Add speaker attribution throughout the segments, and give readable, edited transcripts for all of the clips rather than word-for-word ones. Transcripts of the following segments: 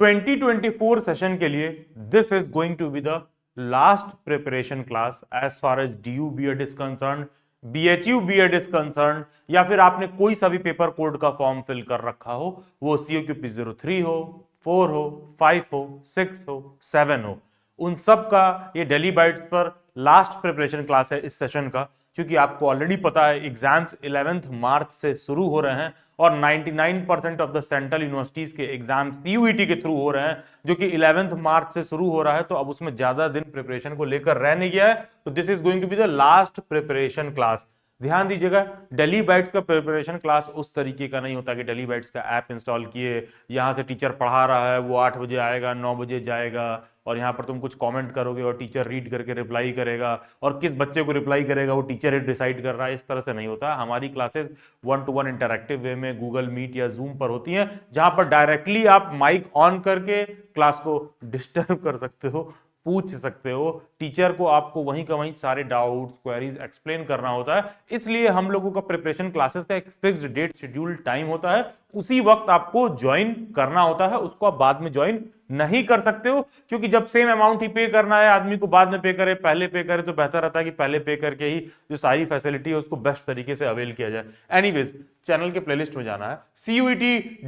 Speaker 1: 2024 session के लिए this is going to be the last preparation class as far as DU BEd is concern, BHU BEd is concern, या फिर आपने कोई सा भी पेपर कोड का फॉर्म फिल कर रखा हो, वो COQP 03 हो, 4 हो, 5 हो, 6 हो, 7 हो, उन सब का ये डेली बाइट्स पर लास्ट प्रिपरेशन क्लास है इस सेशन का। क्योंकि आपको ऑलरेडी पता है एग्जाम्स 11 मार्च से शुरू हो रहे हैं और 99% ऑफ द सेंट्रल यूनिवर्सिटीज के एग्जाम CUET के थ्रू हो रहे हैं, जो कि 11 मार्च से शुरू हो रहा है। तो अब उसमें ज्यादा दिन प्रिपरेशन को लेकर रह नहीं गया है। तो this is going to be the last preparation class. ध्यान दीजिएगा, डेली बाइट्स का प्रिपरेशन क्लास उस तरीके का नहीं होता कि डेली बाइट्स का ऐप इंस्टॉल किए, यहां से टीचर पढ़ा रहा है, वो 8 बजे आएगा, 9 बजे जाएगा और यहाँ पर तुम कुछ कमेंट करोगे और टीचर रीड करके रिप्लाई करेगा, और किस बच्चे को रिप्लाई करेगा वो टीचर ही डिसाइड कर रहा है। इस तरह से नहीं होता। हमारी क्लासेस 1-to-1 इंटरैक्टिव वे में गूगल मीट या जूम पर होती हैं, जहां पर डायरेक्टली आप माइक ऑन करके क्लास को डिस्टर्ब कर सकते हो, पूछ सकते हो। टीचर को आपको वहीं का वहीं सारे डाउट्स क्वेरीज एक्सप्लेन करना होता है। इसलिए हम लोगों का प्रिपरेशन क्लासेस का एक फिक्स्ड डेट शेड्यूल टाइम होता है, उसी वक्त आपको ज्वाइन करना होता है, उसको आप बाद में ज्वाइन नहीं कर सकते हो। क्योंकि जब सेम अमाउंट ही पे करना है आदमी को, बाद में पे करे पहले पे करे, तो बेहतर रहता है कि पहले पे करके ही जो सारी फैसिलिटी है उसको बेस्ट तरीके से अवेल किया जाए। एनीवेज, चैनल के प्लेलिस्ट में जाना है, CUET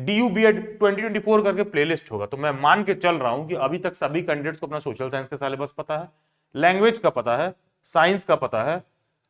Speaker 1: DU BEd 2024 करके प्लेलिस्ट होगा। तो मैं मान के चल रहा हूं कि अभी तक सभी कैंडिडेट्स को अपना सोशल साइंस का सिलेबस पता है, लैंग्वेज का पता है, साइंस का पता है,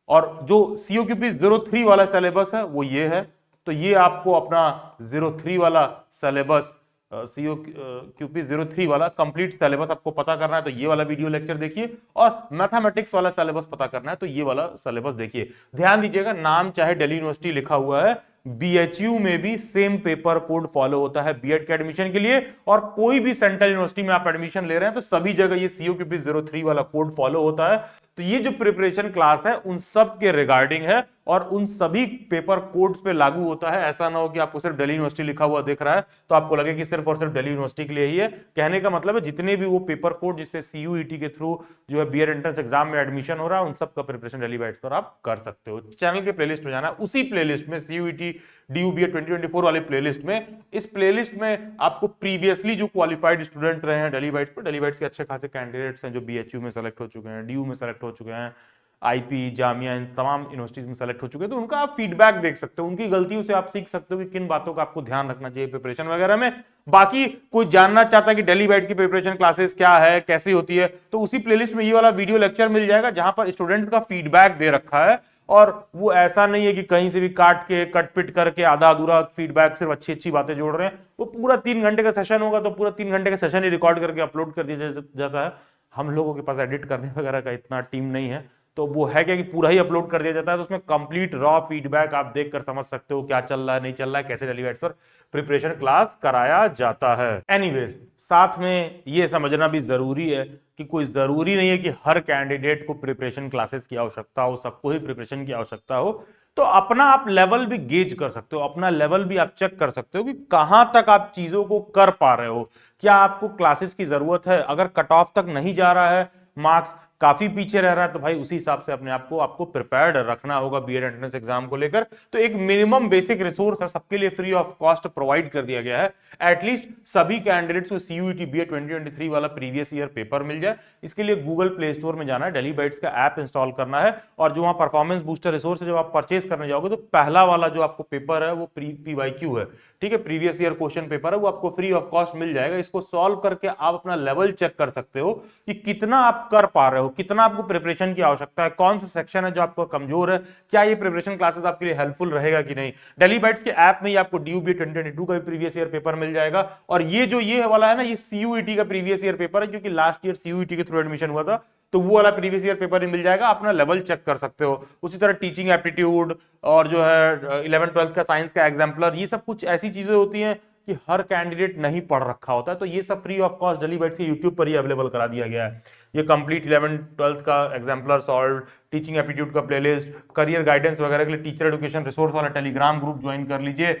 Speaker 1: और जो COQP 03 वाला सिलेबस है वो ये है। तो ये आपको अपना 03 वाला सिलेबस, COQP 03 वाला कंप्लीट सिलेबस आपको पता करना है तो ये वाला वीडियो लेक्चर देखिए, और मैथमेटिक्स वाला सिलेबस पता करना है तो ये वाला सिलेबस देखिए। ध्यान दीजिएगा, नाम चाहे दिल्ली यूनिवर्सिटी लिखा हुआ है, BHU में भी सेम पेपर कोड फॉलो होता है बीएड के एडमिशन के लिए, और कोई भी सेंट्रल यूनिवर्सिटी में आप एडमिशन ले रहे हैं तो सभी जगह ये COQP 03 वाला कोड फॉलो होता है। तो ये जो प्रिपरेशन क्लास है उन सब के रिगार्डिंग है और उन सभी पेपर कोड्स पे लागू होता है। ऐसा ना हो कि आपको सिर्फ दिल्ली यूनिवर्सिटी लिखा हुआ दिख रहा है तो आपको लगे कि सिर्फ और सिर्फ दिल्ली यूनिवर्सिटी के लिए ही है। कहने का मतलब है जितने भी वो पेपर कोड जिससे CUET के थ्रू जो है बीएड एंट्रेंस एग्जाम में एडमिशन हो रहा है, उन सब का प्रिपरेशन डेली बाइट्स पर आप कर सकते हो। चैनल के प्लेलिस्ट में जाना, उसी प्लेलिस्ट में CUET DU BEd 2024 वाले प्लेलिस्ट में, इस प्लेलिस्ट में आपको प्रीवियसली जो क्वालिफाइड स्टूडेंट्स रहे हैं डेली बाइट्स पर, डेली बाइट्स के अच्छे खासे कैंडिडेट्स हैं जो BHU में सेलेक्ट हो चुके हैं, DU में सेलेक्ट हो चुके हैं, IP जामिया इन तमाम यूनिवर्सिटीज में सेलेक्ट हो चुके हैं, तो उनका आप फीडबैक देख सकते हो, उनकी गलतियों से आप सीख सकते हो कि किन बातों का आपको ध्यान रखना चाहिए प्रिपरेशन वगैरह में। बाकी कोई जानना चाहता है कि डेली बाइट्स की प्रिपरेशन क्लासेस क्या है, कैसी होती है, तो उसी प्लेलिस्ट में ये वाला वीडियो लेक्चर मिल जाएगा जहां पर स्टूडेंट्स का फीडबैक दे रखा है। और वो ऐसा नहीं है कि कहीं से भी काट के कट पिट करके आधा अधूरा फीडबैक, सिर्फ अच्छी अच्छी बातें जोड़ रहे हैं। वो पूरा 3 घंटे का सेशन होगा तो पूरा 3 घंटे का सेशन ही रिकॉर्ड करके अपलोड कर दिया जाता है। हम लोगों के पास एडिट करने वगैरह का इतना टीम नहीं है, तो वो है क्या कि पूरा ही अपलोड कर दिया जाता है। तो उसमें कंप्लीट रॉ फीडबैक आप देखकर समझ सकते हो क्या चल रहा है, नहीं चल रहा है, कैसे डेली बाइट्स पर प्रिपरेशन क्लास कराया जाता है। एनीवेज, साथ में ये समझना भी जरूरी है कि कोई जरूरी नहीं है कि हर कैंडिडेट को प्रिपरेशन क्लासेस की आवश्यकता हो, सबको ही प्रिपरेशन की आवश्यकता हो। तो अपना आप लेवल भी गेज कर सकते हो, अपना लेवल भी आप चेक कर सकते हो कि कहां तक आप चीजों को कर पा रहे हो, क्या आपको क्लासेस की जरूरत है। अगर कट ऑफ तक नहीं जा रहा है, मार्क्स काफी पीछे रह रहा है, तो भाई उसी हिसाब से अपने आप को आपको प्रिपेयर्ड रखना होगा बीएड एंट्रेंस एग्जाम को लेकर। तो एक मिनिमम बेसिक रिसोर्स है, सबके लिए फ्री ऑफ कॉस्ट प्रोवाइड कर दिया गया है। एटलीस्ट सभी कैंडिडेट्स को CUET BEd 2023 वाला प्रीवियस ईयर पेपर मिल जाए। इसके लिए गूगल प्ले स्टोर में जाना है, डेली बाइट्स का ऐप इंस्टॉल करना है, और जो वहां परफॉर्मेंस बूस्टर रिसोर्स है, जब आप परचेस करने जाओगे तो पहला वाला जो आपको पेपर है वो PYQ है, ठीक है, प्रीवियस ईयर क्वेश्चन पेपर है, वो आपको फ्री ऑफ कॉस्ट मिल जाएगा। इसको सॉल्व करके आप अपना लेवल चेक कर सकते हो कि कितना आप कर पा रहे हो, कितना आपको प्रिपरेशन की आवश्यकता है, कौन सा सेक्शन है जो आपको कमजोर है, क्या ये प्रिपरेशन क्लासेस आपके लिए हेल्पफुल रहेगा कि नहीं। डेली बाइट्स के ऐप में ही आपको DU BEd 2022 का भी प्रीवियस ईयर पेपर मिल जाएगा, और ये जो ये वाला है ना, ये CUET का प्रीवियस ईयर पेपर है, क्योंकि लास्ट ईयर CUET के थ्रू एडमिशन हुआ था, तो वो वाला प्रीवियस ईयर पेपर ही मिल जाएगा। अपना लेवल चेक कर सकते हो। उसी तरह टीचिंग एप्टीट्यूड और जो है 11th-12th का साइंस का एग्जाम्पलर, ये सब कुछ ऐसी चीजें होती हैं कि हर कैंडिडेट नहीं पढ़ रखा होता है, तो ये सब free of cost daily bytes के यूट्यूब पर ही अवेलेबल करा दिया गया है। ये कंप्लीट 11th-12th का एग्जाम्पलर सॉल्व, टीचिंग एप्टीट्यूड का प्लेलिस्ट, करियर गाइडेंस वगैरह के लिए टीचर एजुकेशन रिसोर्स वाला टेलीग्राम ग्रुप ज्वाइन कर लीजिए।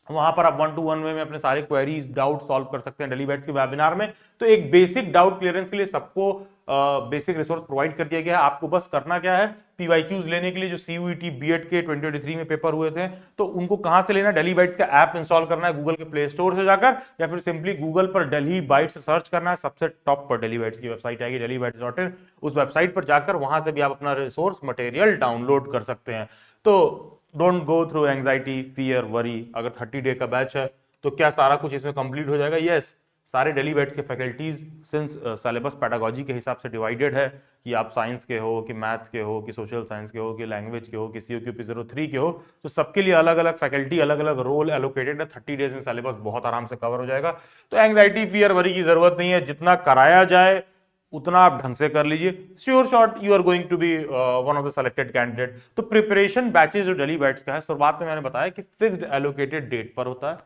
Speaker 1: वहां पर आप 1-to-1 में अपने सारे क्वेरीज डाउट सॉल्व कर सकते हैं डेली बैट्स के वेबिनार में। तो एक बेसिक डाउट क्लियरेंस के लिए सबको बेसिक रिसोर्स प्रोवाइड कर दिया गया है। आपको बस करना क्या है, पीवाईक्यूज लेने के लिए जो सीयूईटी बीएड के 2023 में पेपर हुए थे, तो उनको कहां से लेना, डेली बाइट्स का ऐप इंस्टॉल करना है गूगल के प्ले स्टोर से जाकर, या फिर सिंपली गूगल पर डेली बाइट्स सर्च करना है। सबसे टॉप पर डेली बाइट्स की वेबसाइट आएगी dellybytes.in, उस वेबसाइट पर जाकर वहां से भी आप अपना रिसोर्स मटेरियल डाउनलोड कर सकते हैं। तो don't go through anxiety, fear, worry. अगर 30 डे का बैच है तो क्या सारा कुछ इसमें कंप्लीट हो जाएगा? यस, सारे डेली बैट्स के फैकल्टीज सिंस सिलेबस पैडागोजी के हिसाब से डिवाइडेड है कि आप साइंस के हो, कि मैथ के हो, कि सोशल साइंस के हो, कि लैंग्वेज के हो, कि COQP03 के हो, तो सबके लिए अलग अलग फैकल्टी, अलग अलग रोल एलोकेटेड है। 30 डेज में सिलेबस बहुत आराम से कवर हो जाएगा। तो एंजाइटी, फियर, वरी की जरूरत नहीं है। जितना कराया जाए उतना आप ढंग से कर लीजिए। Sure shot you are going to be one of the selected candidate. तो प्रिपरेशन बैचेस जो डेली बैट्स का है, शुरुआत में मैंने बताया कि फिक्स्ड एलोकेटेड डेट पर होता है,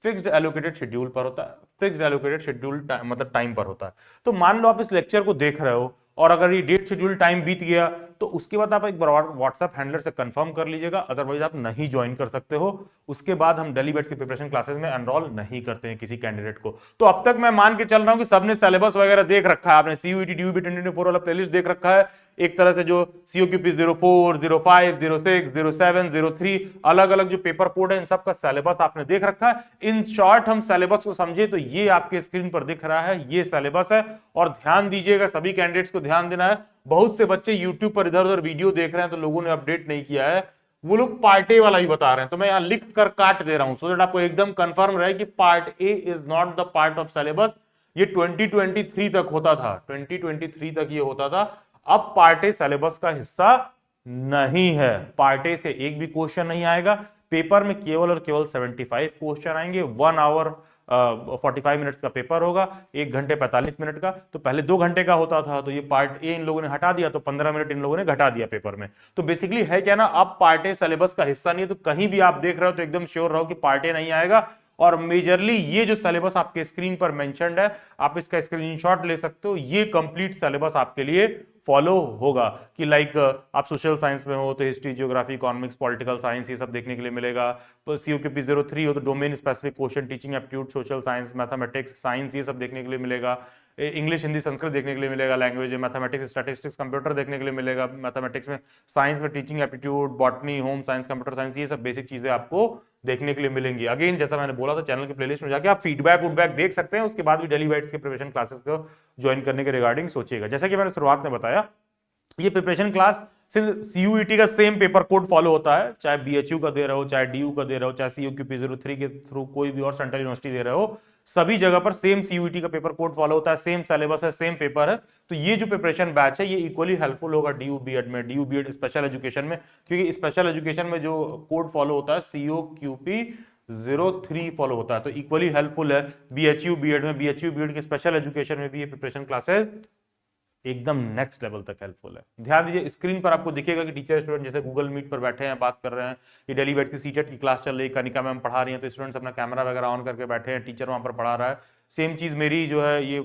Speaker 1: फिक्स्ड एलोकेटेड शेड्यूल पर होता है, फिक्स्ड एलोकेटेड शेड्यूल मतलब टाइम पर होता है। तो मान लो आप इस लेक्चर को देख रहे हो और अगर ये डेट शेड्यूल टाइम बीत गया तो उसके बाद आप एक बार व्हाट्सएप हैंडलर से कंफर्म कर लीजिएगा, अदरवाइज आप नहीं ज्वाइन कर सकते हो। उसके बाद हम डेली बैट्स की प्रिपरेशन क्लासेस में एनरोल नहीं करते हैं किसी कैंडिडेट को। तो अब तक मैं मान के चल रहा हूं कि सबने सिलेबस वगैरह देख रखा है, आपने सीयूईटी डीयूबी 2024 वाला प्लेलिस्ट देख रखा है, एक तरह से जो COQP 04, 05, 06, 07, 03 अलग अलग जो पेपर कोड है इन सब का सिलेबस आपने देख रखा है। इन शॉर्ट हम सिलेबस को समझे तो ये आपके स्क्रीन पर दिख रहा है, ये सिलेबस है। और ध्यान दीजिएगा, सभी कैंडिडेट्स को ध्यान देना है। बहुत से बच्चे यूट्यूब पर इधर उधर वीडियो देख रहे हैं तो लोगों ने अपडेट नहीं किया है, वो लोग पार्ट ए वाला ही बता रहे हैं, तो मैं यहां लिख कर काट दे रहा हूं सो दैट आपको एकदम कंफर्म रहे कि part A is not the part of syllabus. ये 2023 तक होता था, 2023 तक ये होता था। अब पार्ट ए सिलेबस का हिस्सा नहीं है। पार्ट ए से एक भी क्वेश्चन नहीं आएगा पेपर में, केवल और केवल 75 क्वेश्चन आएंगे। 1 आवर 45 मिनट्स का पेपर होगा, 1 घंटे 45 मिनट का। तो पहले 2 घंटे का होता था, तो ये पार्ट ए इन लोगों ने हटा दिया, तो 15 मिनट इन लोगों ने घटा दिया पेपर में। तो बेसिकली है क्या ना, अब पार्ट ए सिलेबस का हिस्सा नहीं है। तो कहीं भी आप देख रहे हो तो एकदम श्योर रहो कि पार्ट ए नहीं आएगा। और मेजरली ये जो सिलेबस आपके स्क्रीन पर मेंशन्ड है, आप इसका स्क्रीनशॉट ले सकते हो, ये कंप्लीट सिलेबस आपके लिए फॉलो होगा। कि लाइक आप सोशल साइंस में हो तो history, geography, economics, political science ये सब देखने के लिए मिलेगा। तो COQP 03 हो तो domain specific question, teaching aptitude, social science, mathematics, science ये सब देखने के लिए मिलेगा। इंग्लिश, हिंदी, संस्कृत देखने के लिए मिलेगा, लैंग्वेज, मैथमेटिक्स, स्टैटिस्टिक्स, कंप्यूटर देखने के लिए मिलेगा, मैथमेटिक्स में, साइंस में teaching aptitude, botany, home science, computer science, ये सब बेसिक चीजें आपको देखने के लिए मिलेंगी। अगेन जैसा मैंने बोला था, चैनल के प्लेलिस्ट में जाके आप फीडबैक देख सकते हैं, उसके बाद भी डेली बैट्स के प्रिपरेशन क्लासेस को ज्वाइन करने के रिगार्डिंग सोचिएगा। जैसा कि मैंने शुरुआत में बताया, ये प्रिपरेशन क्लास सीयूईटी का सेम पेपर कोड फॉलो होता है, चाहे BHU का दे रहे हो, चाहे DU का दे रहे हो, चाहे COQP 03 के थ्रू कोई भी और सेंट्रल यूनिवर्सिटी दे रहे हो, सभी जगह पर सेम सीयूईटी का पेपर कोड फॉलो होता है, सेम सिलेबस है, सेम पेपर है। तो ये जो प्रिपरेशन बैच है ये इक्वली हेल्पफुल होगा DU बीएड में, DU बीएड स्पेशल एजुकेशन में, क्योंकि स्पेशल एजुकेशन में जो कोड फॉलो होता है COQP 03 फॉलो होता है, तो इक्वली हेल्पफुल है BHU बीएड में, BHU बीएड के स्पेशल एजुकेशन में भी ये प्रिपरेशन क्लासेस एकदम नेक्स्ट लेवल तक हेल्पफुल है। ध्यान दीजिए, स्क्रीन पर आपको दिखेगा कि टीचर स्टूडेंट जैसे गूगल मीट पर बैठे हैं, बात कर रहे हैं। ये डेली बैट्स की सीटेट की क्लास चल रही है, कनिका मैम पढ़ा रही हैं, तो स्टूडेंट्स अपना कैमरा वगैरह ऑन करके बैठे हैं, टीचर वहां पर पढ़ा रहा है। सेम चीज मेरी जो है, ये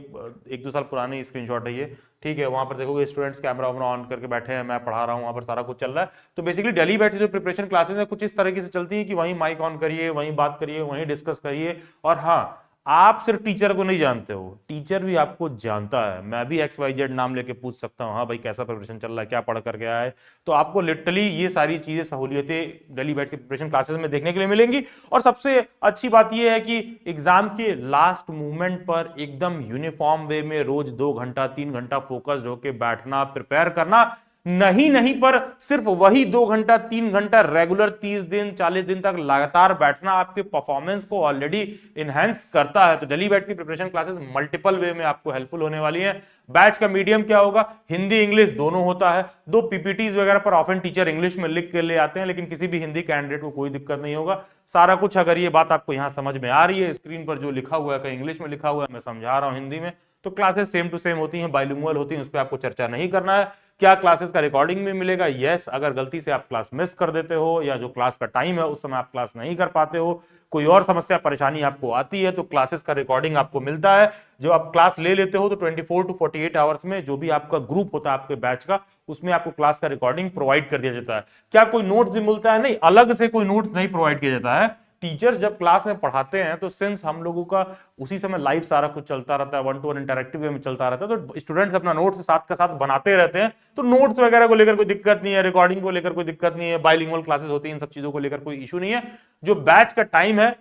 Speaker 1: 1-2 साल पुरानी स्क्रीनशॉट है ये, ठीक है। वहां पर देखोगे स्टूडेंट्स कैमरा ऑन करके बैठे हैं, मैं पढ़ा रहा हूं, वहां पर सारा कुछ चल रहा है। तो बेसिकली डेली बैट्स जो प्रिपरेशन क्लासेस है कुछ इस तरीके से चलती है कि वहीं माइक ऑन करिए, वहीं बात करिए, वहीं डिस्कस करिए। और हाँ, आप सिर्फ टीचर को नहीं जानते हो, टीचर भी आपको जानता है। मैं भी XYZ नाम लेके पूछ सकता हूँ, हाँ भाई कैसा प्रिपरेशन चल रहा है, क्या पढ़ करके आया है। तो आपको लिटरली ये सारी चीजें, सहूलियतें डेली बैट्स की प्रिपरेशन क्लासेस में देखने के लिए मिलेंगी। और सबसे अच्छी बात यह है कि एग्जाम के लास्ट मोमेंट पर एकदम यूनिफॉर्म वे में रोज 2 घंटा 3 घंटा फोकस्ड होकर बैठना, प्रिपेयर करना, नहीं पर सिर्फ वही 2 घंटा 3 घंटा रेगुलर 30 दिन 40 दिन तक लगातार बैठना आपके परफॉर्मेंस को ऑलरेडी इनहेंस करता है। तो डेली बैट्स की प्रिपरेशन क्लासेस मल्टीपल वे में आपको हेल्पफुल होने वाली हैं। बैच का मीडियम क्या होगा, हिंदी इंग्लिश दोनों होता है। 2 PPTs वगैरह पर ऑफन टीचर इंग्लिश में लिख के ले आते हैं, लेकिन किसी भी हिंदी कैंडिडेट को कोई दिक्कत नहीं होगा। सारा कुछ अगर ये बात आपको यहां समझ में आ रही है, स्क्रीन पर जो लिखा हुआ है कहीं इंग्लिश में लिखा हुआ है, मैं समझा रहा हूं हिंदी में, तो क्लासेस सेम टू सेम होती हैं, बाइलिंगुअल होती हैं, उस पर आपको चर्चा नहीं करना है। क्या क्लासेस का रिकॉर्डिंग में मिलेगा? यस। अगर गलती से आप क्लास मिस कर देते हो या जो क्लास का टाइम है उस समय आप क्लास नहीं कर पाते हो, कोई और समस्या परेशानी आपको आती है, तो क्लासेस का रिकॉर्डिंग आपको मिलता है। जब आप क्लास ले लेते हो तो 24 to 48 आवर्स में जो भी आपका ग्रुप होता है आपके बैच का, उसमें आपको क्लास का रिकॉर्डिंग प्रोवाइड कर दिया जाता है। क्या कोई नोट्स भी मिलता है? नहीं, अलग से कोई नोट्स नहीं प्रोवाइड किया जाता है। टीचर्स जब क्लास में पढ़ाते हैं तो सिंस हम लोगों का उसी समय लाइव सारा कुछ चलता रहता है, 1-to-1 इंटरेक्टिव वे में चलता रहता है, तो स्टूडेंट्स अपना नोट्स साथ का साथ बनाते रहते हैं, तो नोट्स वगैरह को लेकर कोई दिक्कत नहीं है, रिकॉर्डिंग को लेकर कोई दिक्कत नहीं है, बाइलिंगुअल क्लासेस होती हैं, इन सब चीजों को लेकर कोई इशू नहीं है। जो बैच का टाइम है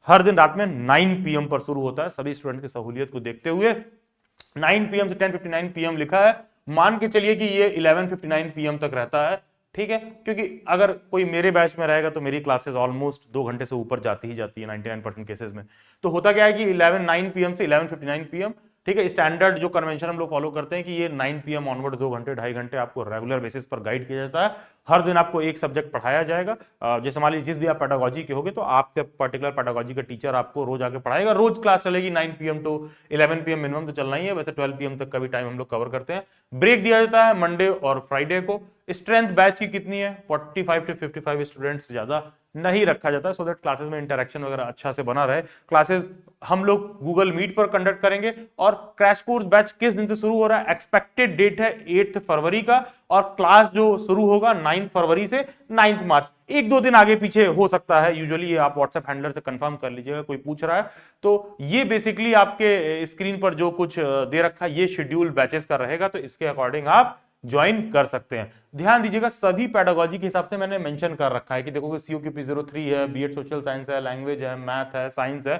Speaker 1: हर दिन रात में 9 PM पर शुरू होता है, सभी स्टूडेंट की सहूलियत को देखते हुए 9 PM से 10:59 PM लिखा है, मान के चलिए कि ये 11:59 PM तक रहता है, ठीक है, क्योंकि अगर कोई मेरे बैच में रहेगा तो मेरी क्लासेस ऑलमोस्ट 2 घंटे से ऊपर जाती ही जाती है 99% केसेस में। तो होता क्या है कि 9 PM से 11:59 PM, ठीक है, स्टैंडर्ड जो कन्वेंशन हम लोग फॉलो करते हैं कि ये 9 PM ऑनवर्ड 2 घंटे 2.5 घंटे आपको रेगुलर बेसिस पर गाइड किया जाता है। हर दिन आपको एक सब्जेक्ट पढ़ाया जाएगा, जैसे मान लीजिए जिस भी आप पेडागोजी के होगे तो आपके पर्टिकुलर पेडागोजी का टीचर आपको रोज आके पढ़ाएगा, रोज क्लास चलेगी 9 PM to 11 PM मिनिमम तो चलना ही है, वैसे 12 PM तक का भी टाइम हम लोग कवर करते हैं। ब्रेक दिया जाता है मंडे और फ्राइडे को। स्ट्रेंथ बैच की कितनी है, 45 to 55 स्टूडेंट्स, ज्यादा नहीं रखा जाता है, सो दैट क्लासेस में इंटरेक्शन वगैरह अच्छा से बना रहे। क्लासेस हम लोग गूगल मीट पर कंडक्ट करेंगे। और क्रैश कोर्स बैच किस दिन से शुरू हो रहा है, एक्सपेक्टेड डेट है 8 फरवरी का, और क्लास जो शुरू होगा 9 फरवरी से 9 मार्च, 1-2 दिन आगे पीछे हो सकता है, यूजुअली आप व्हाट्सएप हैंडलर से कंफर्म कर लीजिएगा, कोई पूछ रहा है तो ये बेसिकली आपके स्क्रीन पर जो कुछ दे रखा है ये शेड्यूल बैचेस का रहेगा, तो इसके अकॉर्डिंग आप ज्वाइन कर सकते हैं। ध्यान दीजिएगा सभी पेडागोजी के हिसाब से मैंने मेंशन कर रखा है कि देखो COQP 03 है, बीएड सोशल साइंस है, लैंग्वेज है, मैथ है, साइंस है,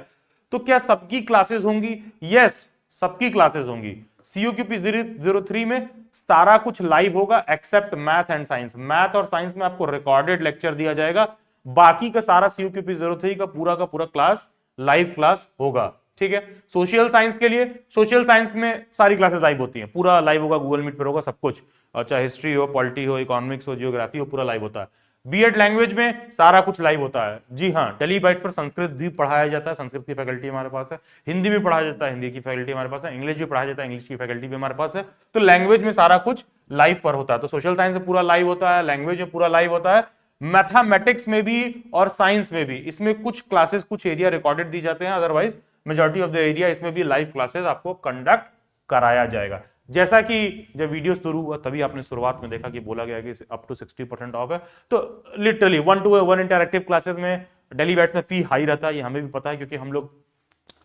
Speaker 1: तो क्या सबकी क्लासेस होंगी? यस, सबकी क्लासेस होंगी। COQP 03 में सारा कुछ लाइव होगा except math and science. Math और साइंस में आपको रिकॉर्डेड लेक्चर दिया जाएगा, बाकी का सारा COQP 03 का पूरा क्लास लाइव क्लास होगा, ठीक है। सोशल साइंस के लिए, सोशल साइंस में सारी क्लासेस लाइव होती हैं, पूरा लाइव होगा, गूगल मीट पर होगा सब कुछ, चाहे हिस्ट्री हो, पॉलिटी हो, इकोनॉमिक्स हो, जियोग्राफी हो, पूरा लाइव होता है। बीएड लैंग्वेज में सारा कुछ लाइव होता है। जी हाँ, डेली बाइट्स पर संस्कृत भी पढ़ाया जाता है, संस्कृत की फैकल्टी हमारे पास है, हिंदी भी पढ़ाया जाता है, हिंदी की फैकल्टी हमारे पास है, इंग्लिश भी पढ़ाया जाता है, इंग्लिश की फैकल्टी भी हमारे पास है। तो लैंग्वेज में सारा कुछ लाइव पर होता है, तो सोशल साइंस में पूरा लाइव होता है, लैंग्वेज में पूरा लाइव होता है, मैथमेटिक्स में भी और साइंस में भी। इसमें कुछ क्लासेस कुछ एरिया रिकॉर्डेड दी जाते हैं, otherwise majority of the area इसमें भी लाइव क्लासेस आपको कंडक्ट कराया जाएगा। जैसा कि जब वीडियो शुरू हुआ तभी आपने शुरुआत में देखा कि बोला गया कि अप टू 60% ऑफ है, तो लिटरली 1-to-1 इंटरेक्टिव क्लासेस में डेली बैच में फी हाई रहता है, ये हमें भी पता है, क्योंकि हम लोग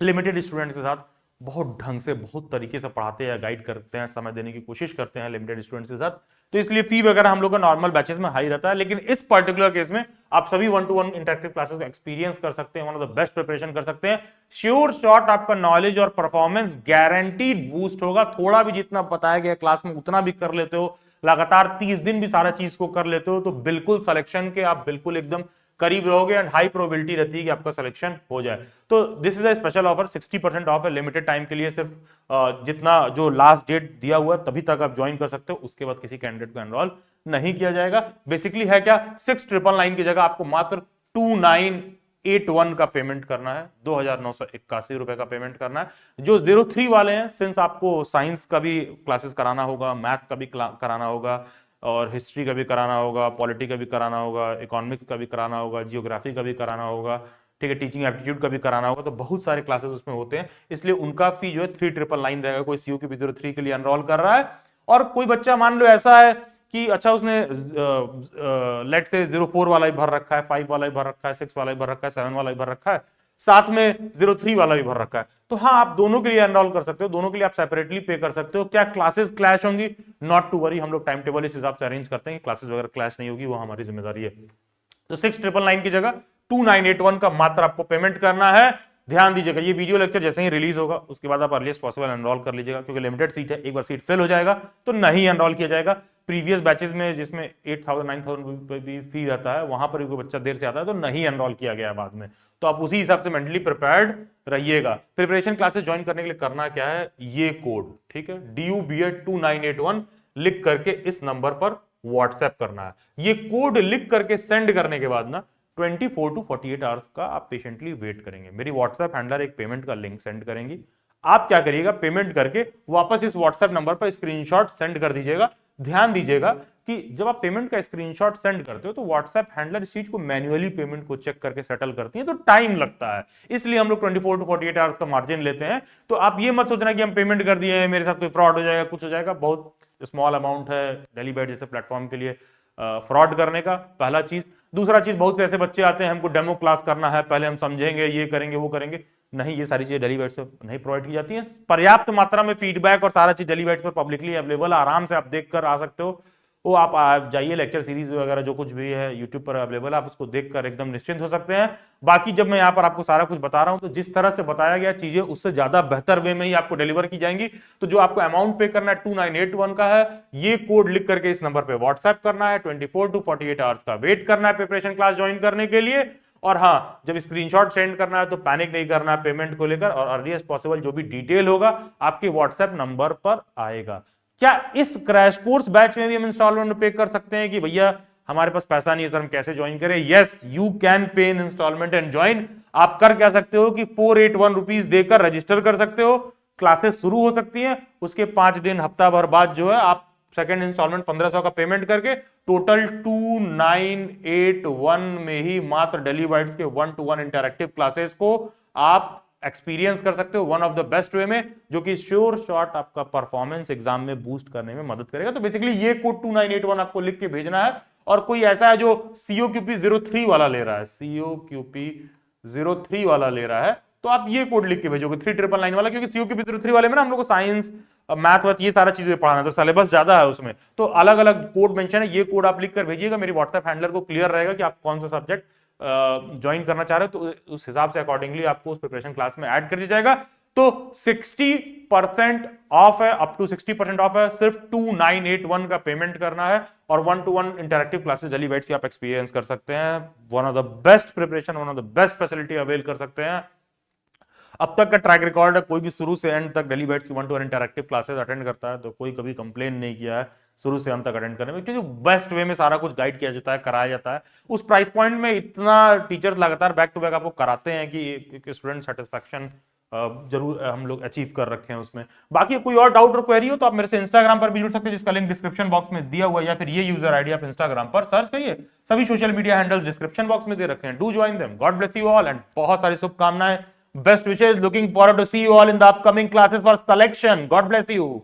Speaker 1: लिमिटेड स्टूडेंट्स के साथ बहुत ढंग से बहुत तरीके से पढ़ाते हैं, गाइड करते हैं, समय देने की कोशिश करते हैं लिमिटेड स्टूडेंट्स के साथ, तो इसलिए फी वगैरह हम लोग का नॉर्मल बैचेस में हाई रहता है। लेकिन इस पर्टिकुलर केस में आप सभी 1-to-1 इंटरेक्टिव क्लासेस का एक्सपीरियंस कर सकते हैं, one of the best preparation कर सकते हैं। श्योर शॉट आपका नॉलेज और परफॉर्मेंस गारंटीड बूस्ट होगा। थोड़ा भी जितना बताया गया क्लास में उतना भी कर लेते हो, लगातार 30 दिन भी सारा चीज को कर लेते हो, तो बिल्कुल सिलेक्शन के आप बिल्कुल एकदम करीब रहोगे एंड हाई प्रोबेबिलिटी रहती है कि आपका सिलेक्शन हो जाए। तो this is a special offer, 60% of है लिमिटेड टाइम के लिए, सिर्फ जितना जो लास्ट डेट दिया हुआ है तभी तक आप ज्वाइन कर सकते हो, उसके बाद किसी कैंडिडेट को एनरोल नहीं किया जाएगा। बेसिकली है क्या, 6,999 की जगह आपको मात्र 2,981 का पेमेंट करना है, 2,981 रुपए का पेमेंट करना है। जो 03 वाले हैं, सिंस आपको साइंस का भी क्लासेस कराना होगा, मैथ का भी कराना होगा, और हिस्ट्री का भी कराना होगा, पॉलिटी का भी कराना होगा, इकोनॉमिक्स का भी कराना होगा, जियोग्राफी का भी कराना होगा, ठीक है, टीचिंग एप्टीट्यूड का भी कराना होगा, तो बहुत सारे क्लासेस उसमें होते हैं, इसलिए उनका फी जो है 3,999 रहेगा। कोई COQP 03 के लिए एनरोल कर रहा है, और कोई बच्चा मान लो ऐसा है कि अच्छा उसने लेट से 04 वाला भी भर रखा है, 5 वाला भी भर रखा है, 6 वाला भी भर रखा है, 7 वाला भी भर रखा है, साथ में 03 वाला भी भर रखा है, तो हाँ आप दोनों के लिए एनरोल कर सकते हो, दोनों के लिए आप सेपरेटली पे कर सकते हो। क्या क्लासेस क्लैश होंगी? नॉट टू वरी, हम लोग टाइम टेबल इस हिसाब से अरेंज करते हैं, क्लासेस वगैरह क्लैश नहीं होगी, वो हमारी जिम्मेदारी है। तो 6,999 की जगह 2,981 का मात्र आपको पेमेंट करना है। ध्यान दीजिएगा, ये वीडियो लेक्चर जैसे ही रिलीज होगा उसके बाद आप अर्लीस्ट पॉसिबल एनरोल कर लीजिएगा, क्योंकि लिमिटेड सीट है, एक बार सीट फिल हो जाएगा तो नहीं एनरोल किया जाएगा। प्रीवियस बैचेस में जिसमें 8,000 9,000 भी फी रहता है, वहां पर कोई बच्चा देर से आता है तो नहीं एनरोल किया गया बाद में, तो आप उसी हिसाब से मेंटली प्रिपेयर्ड रहिएगा। प्रिपरेशन क्लासेस ज्वाइन करने के लिए करना क्या है, ये कोड, ठीक है, DUBED 2981 लिख करके इस नंबर पर व्हाट्सएप करना है। ये कोड लिख करके सेंड करने के बाद ना 24 to 48 आवर्स का आप पेशेंटली वेट करेंगे। मेरी व्हाट्सएप हैंडलर एक पेमेंट का लिंक सेंड करेंगी, आप क्या करिएगा, पेमेंट करके वापस इस व्हाट्सएप नंबर पर स्क्रीनशॉट सेंड कर दीजिएगा। ध्यान दीजिएगा कि जब आप पेमेंट का स्क्रीनशॉट सेंड करते हो तो व्हाट्सएप हैंडलर इस चीज को मैन्युअली पेमेंट को चेक करके सेटल करती है, तो टाइम लगता है, इसलिए हम लोग 24 to 48 आवर्स का मार्जिन लेते हैं। तो आप ये मत सोचना कि हम पेमेंट कर दिए हैं, मेरे साथ कोई फ्रॉड हो जाएगा, कुछ हो जाएगा, बहुत स्मॉल अमाउंट है डेली बैच जैसे प्लेटफॉर्म के लिए, फ्रॉड करने का, पहला चीज। दूसरा चीज, बहुत से ऐसे बच्चे आते हैं हमको डेमो क्लास करना है, पहले हम समझेंगे, ये करेंगे वो करेंगे। नहीं, ये सारी चीजें डेली बैच पे नहीं प्रोवाइड की जाती हैं। पर्याप्त मात्रा में फीडबैक और सारा चीज डेली बैच पर पब्लिकली अवेलेबल, आराम से आप देख कर आ सकते हो। वो आप जाइए, लेक्चर सीरीज वगैरह जो कुछ भी है यूट्यूब पर अवेलेबल है, आप उसको देखकर एकदम निश्चिंत हो सकते हैं। बाकी जब मैं यहाँ पर आपको सारा कुछ बता रहा हूं तो जिस तरह से बताया गया चीजें उससे ज्यादा बेहतर वे में ही आपको डिलीवर की जाएंगी। तो जो आपको अमाउंट पे करना है 2981 का है, ये कोड लिख करके इस नंबर पे व्हाट्सएप करना है, 24 to 48 आवर्स का वेट करना है प्रिपरेशन क्लास ज्वाइन करने के लिए। और हाँ, जब स्क्रीनशॉट सेंड करना है तो पैनिक नहीं करना है पेमेंट को लेकर, और अर्लीस्ट पॉसिबल जो भी डिटेल होगा आपके व्हाट्सएप नंबर पर आएगा। क्या इस क्रैश कोर्स बैच में भी हम इंस्टॉलमेंट पे कर सकते हैं कि भैया हमारे पास पैसा नहीं है सर, हम कैसे ज्वाइन करें? Yes, you can pay in instalment and join. आप कर क्या सकते हो कि 481 रुपीज देकर रजिस्टर कर सकते हो, क्लासेस शुरू हो सकती हैं, उसके 5 दिन हफ्ता भर बाद जो है आप सेकेंड इंस्टॉलमेंट 1500 का पेमेंट करके टोटल 2981 में ही मात्र डेली बाइट्स के 1-to-1 इंटरैक्टिव क्लासेस को आप एक्सपीरियंस कर सकते हो one of the best way में, जो कि श्योर शॉट आपका परफॉर्मेंस एग्जाम में बूस्ट करने में मदद करेगा। तो बेसिकली ये कोड 2981 आपको लिख के भेजना है। और कोई ऐसा है जो COQP 03 वाला ले रहा है, COQP 03 वाला ले रहा है, तो आप ये कोड लिख के भेजोगे 3999 वाला, क्योंकि COQP 03 वाले में ना हम लोग को साइंस, मैथ वथ ये सारा चीजें पढ़ाना है, तो सिलेबस ज्यादा है उसमें, तो अलग अलग कोड मेंशन है। ये कोड आप लिख कर भेजिएगा, मेरी व्हाट्सएप हैंडलर को क्लियर रहेगा कि आप कौन सा सब्जेक्ट ज्वाइन करना चाह रहे हो, तो उस हिसाब से अकॉर्डिंगली आपको उस प्रिपरेशन क्लास में ऐड कर दिया जाएगा। तो 60% ऑफ है, अप टू 60% ऑफ है, सिर्फ 2981 का पेमेंट करना है और 1-to-1 interactive classes daily batch की आप एक्सपीरियंस कर सकते हैं। One of the best preparation, one of the best facility avail कर सकते हैं। अब तक का ट्रैक रिकॉर्ड है, कोई भी शुरू से एंड तक डेली बैच की 1-to-1 इंटरैक्टिव क्लासेस अटेंड करता है तो कोई कभी कंप्लेन नहीं किया है शुरू से अंत तक अटेंड करने में, क्योंकि बेस्ट वे में सारा कुछ गाइड किया जाता है, कराया जाता है। उस प्राइस पॉइंट में इतना टीचर्स लगातार बैक टू बैक आपको कराते हैं कि स्टूडेंट सेटिस्फैक्शन जरूर हम लोग अचीव कर रखे हैं उसमें। बाकी कोई और डाउट और क्वेरी हो तो आप मेरे से इंस्टाग्राम पर भी जुड़ सकते हैं, जिसका लिंक डिस्क्रिप्शन बॉक्स में दिया हुआ है, या फिर ये यूजर आईडी आप इंस्टाग्राम पर सर्च करिए, सभी social media handles description box में दे रखे हैं। Do join them. God bless you all and बहुत सारी शुभकामनाएं, best wishes, looking forward to see you all in the upcoming classes for selection. God bless you.